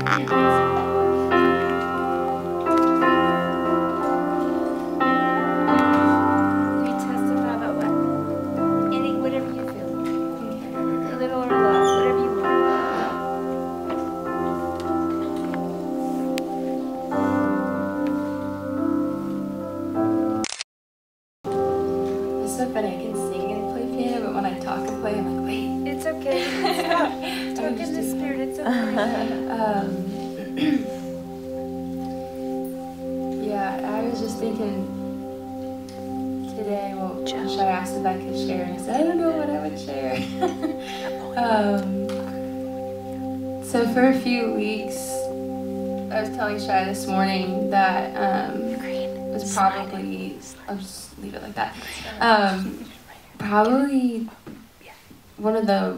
testify about what? Whatever you feel. A little or a lot, whatever you want. It's so funny, I can sing and play piano, but when I talk and play, I'm like, wait. It's okay. Stop. Talk in the spirit. It's okay. Yeah, I was just thinking today, well, Josh, I asked if I could share, and I said, I don't know what I would share. So for a few weeks, I was telling Shai this morning that it was probably, I'll just leave it like that, probably one of the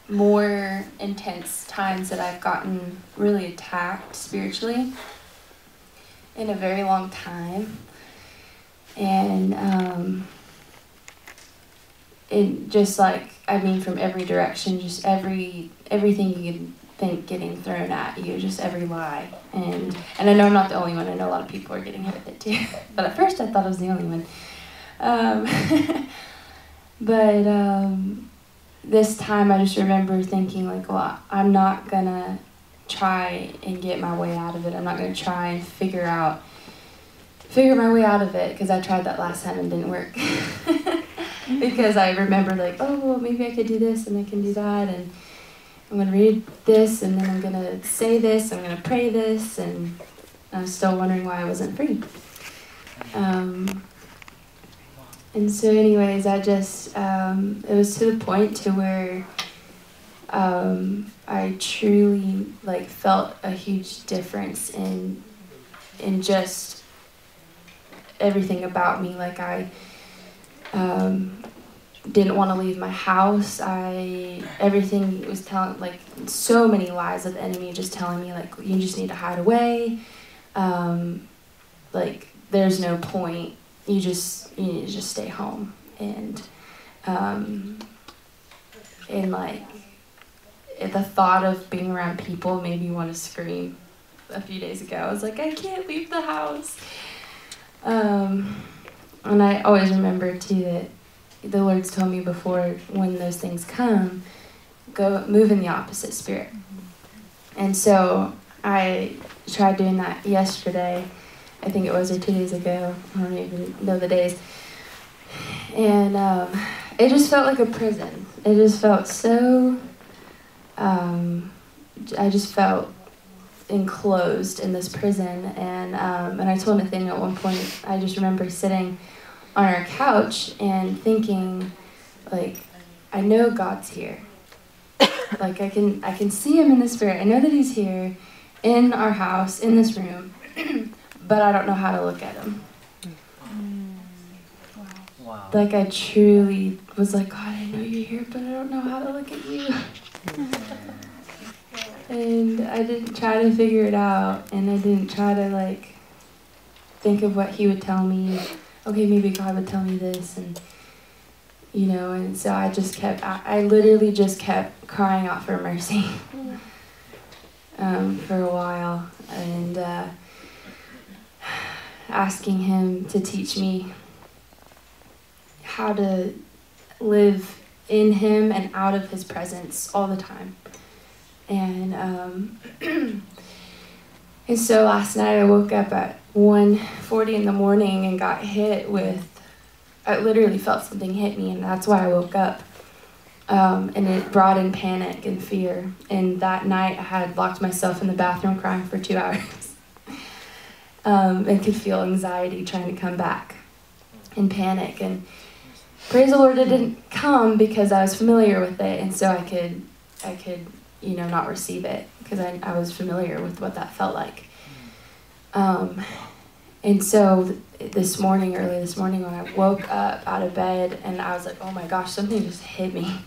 more intense times that I've gotten really attacked spiritually in a very long time. And it just like, I mean, from every direction, just everything you can think getting thrown at you, just every lie. And I know I'm not the only one. I know a lot of people are getting hit with it too. But at first I thought I was the only one. This time I just remember thinking like, well, I'm not gonna try and get my way out of it. I'm not gonna try and figure my way out of it, because I tried that last time and didn't work. Because I remember like, oh, well, maybe I could do this and I can do that, and I'm gonna read this, and then I'm gonna say this, I'm gonna pray this, and I was still wondering why I wasn't free. And so anyways, I just, it was to the point to where I truly like felt a huge difference in just everything about me. Like I didn't want to leave my house. Everything was telling, like, so many lies of the enemy just telling me like, you just need to hide away. Like there's no point. You need to just stay home. And like the thought of being around people made me want to scream. A few days ago, I was like, I can't leave the house. And I always remember too that the Lord's told me before, when those things come, go move in the opposite spirit. And so I tried doing that yesterday. I think it was, or 2 days ago. I don't even know the days. And it just felt like a prison. It just felt so, I just felt enclosed in this prison. And I told Nathaniel at one point, I just remember sitting on our couch and thinking, like, I know God's here. Like I can see him in the spirit. I know that he's here in our house, in this room, but I don't know how to look at him. Wow. Like I truly was like, God, I know you're here, but I don't know how to look at you. And I didn't try to figure it out, and I didn't try to like think of what he would tell me. Okay, maybe God would tell me this, and you know, and so I just kept, I literally just kept crying out for mercy for a while, and asking him to teach me how to live in him and out of his presence all the time. And and so last night I woke up at 1:40 in the morning and got hit with, I literally felt something hit me, and that's why I woke up. And it brought in panic and fear. And that night I had locked myself in the bathroom crying for 2 hours. And could feel anxiety trying to come back and panic. And praise the Lord, it didn't come because I was familiar with it. And so I could, you know, not receive it because I was familiar with what that felt like. And so early this morning, when I woke up out of bed, and I was like, oh my gosh, something just hit me.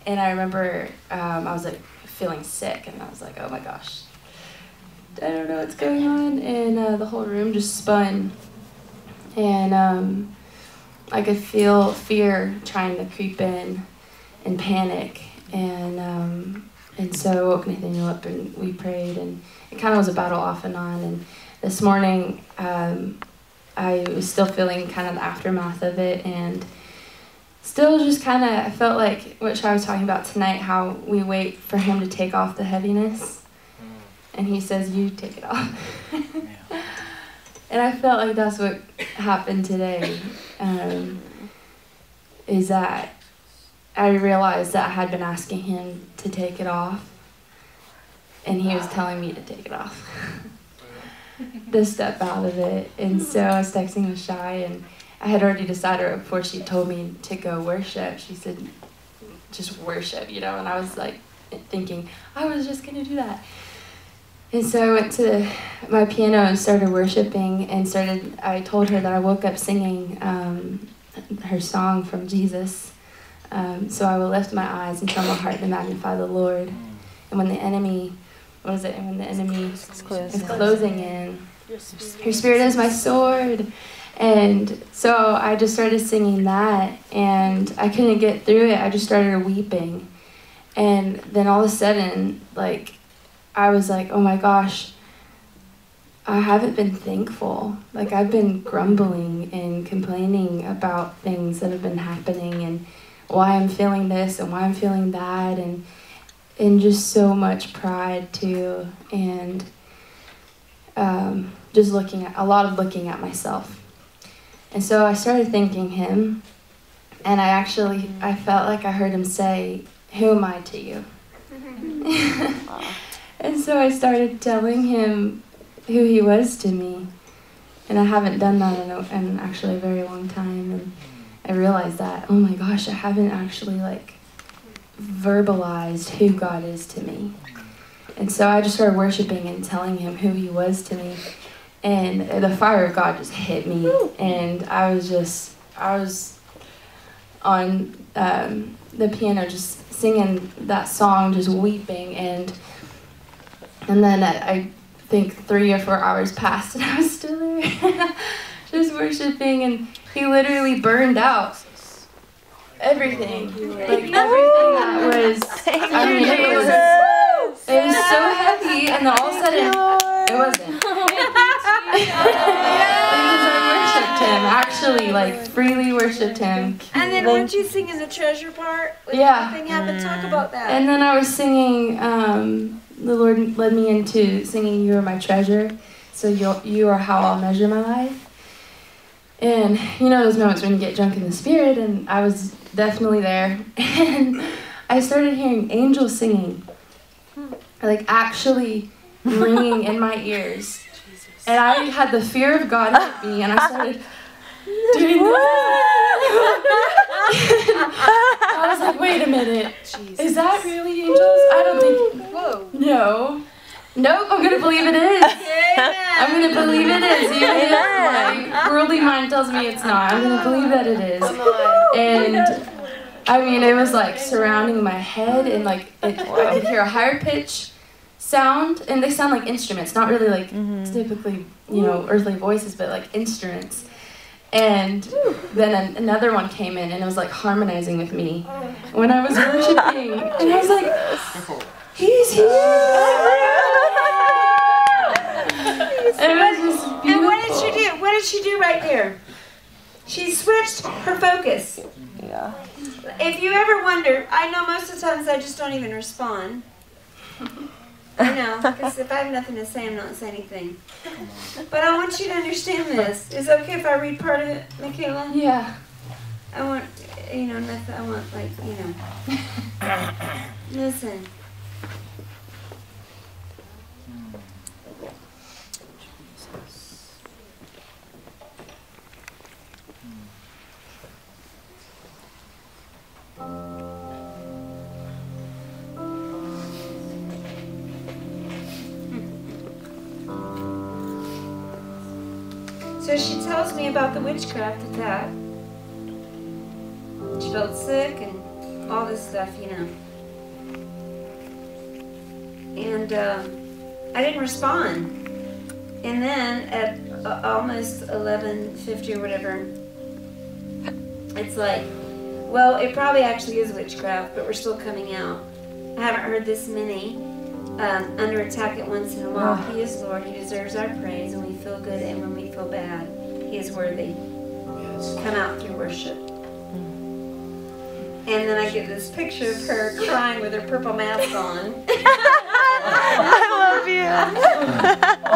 And I remember I was like feeling sick, and I was like, oh my gosh, I don't know what's going on. And the whole room just spun. And I could feel fear trying to creep in and panic. And And so I woke Nathaniel up and we prayed, and it kind of was a battle off and on. And this morning, I was still feeling kind of the aftermath of it, and still just kind of, I felt like what I was talking about tonight, how we wait for him to take off the heaviness, and he says, you take it off. And I felt like that's what happened today, is that I realized that I had been asking him to take it off, and he was telling me to take it off, to step out of it. And so I was texting with Shy, and I had already decided before she told me to go worship. She said, just worship, you know, and I was like thinking, I was just going to do that. And so I went to my piano and started worshiping, and I told her that I woke up singing her song from Jesus. So I will lift my eyes and tell my heart to magnify the Lord. And when the enemy, and when the enemy is closing in, your spirit is my sword. And so I just started singing that, and I couldn't get through it. I just started weeping. And then all of a sudden, like, I was like, oh my gosh, I haven't been thankful. Like, I've been grumbling and complaining about things that have been happening, and why I'm feeling this and why I'm feeling that, and just so much pride too, and just looking at myself. And so I started thanking him, and I felt like I heard him say, who am I to you? And so I started telling him who he was to me, and I haven't done that in actually a very long time. And I realized that, oh my gosh, I haven't actually like verbalized who God is to me. And so I just started worshiping and telling him who he was to me, and the fire of God just hit me, and I was on the piano just singing that song, just weeping, and then I think 3 or 4 hours passed, and I was still there, just worshiping, and he literally burned out everything. Like, everything that was, it was so heavy, and then all of a sudden, it wasn't. Because I worshipped him, actually, like, freely worshipped him. And then weren't you singing the treasure part? Yeah. Nothing happened. Talk about that. And then I was singing, the Lord led me into singing You Are My Treasure, so you are how I'll measure my life. And you know those moments when you get drunk in the spirit, and I was definitely there. And I started hearing angels singing, like actually ringing in my ears. And I had the fear of God hit me, and I started doing I was like, wait a minute, is that really angels? I don't think, no. Nope, I'm going to believe it is. I'm going to believe it is, even if my worldly mind tells me it's not. I'm going to believe that it is. And I mean, it was like surrounding my head, and like I could hear a higher pitch sound, and they sound like instruments, not really like typically, you know, earthly voices, but like instruments. And then another one came in, and it was like harmonizing with me when I was worshiping, and I was like, he's here. It was just beautiful. And what did she do? What did she do right there? She switched her focus. Yeah. If you ever wonder, I know most of the times I just don't even respond. I know, because if I have nothing to say, I'm not saying anything. But I want you to understand this. Is it okay if I read part of it, Mikayla? Yeah. I want, you know, nothing. I want, like, you know. Listen. So she tells me about the witchcraft attack. She felt sick and all this stuff, you know. And I didn't respond. And then at almost 11:50 or whatever, it's like, well, it probably actually is witchcraft, but we're still coming out. I haven't heard this many under attack at once in a while. He is Lord. He deserves our praise, and we feel good, and when we feel bad, He is worthy. Come out through worship. And then I get this picture of her crying with her purple mask on. I love you.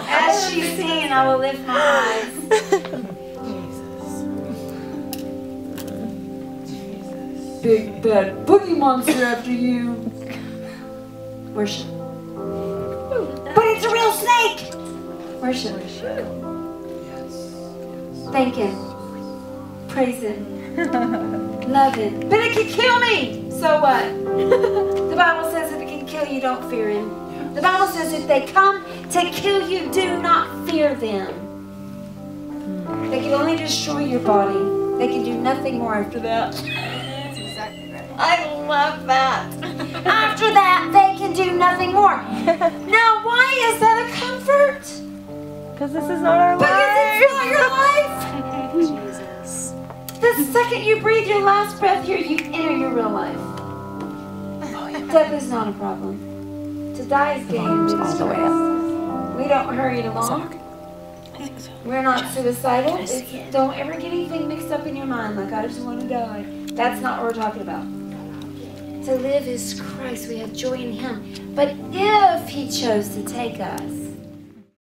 As she's singing, I will lift my eyes. Big bad boogie monster after you. Worship. But it's a real snake. Worship. Thank Him. Praise Him. Love Him. But it can kill me. So what? The Bible says if it can kill you, don't fear Him. The Bible says if they come to kill you, do not fear them. They can only destroy your body. They can do nothing more after that. That's exactly right. I love that. After that, they can do nothing more. Now, why is that a comfort? Because this is not our life. Because it's not your life. Jesus. The second you breathe your last breath here, you enter your real life. Death is not a problem. To die is gain. All the way up. We don't hurry it along. We're not suicidal. Don't ever get anything mixed up in your mind like I just want to die. That's not what we're talking about. To live is Christ. We have joy in Him. But if He chose to take us,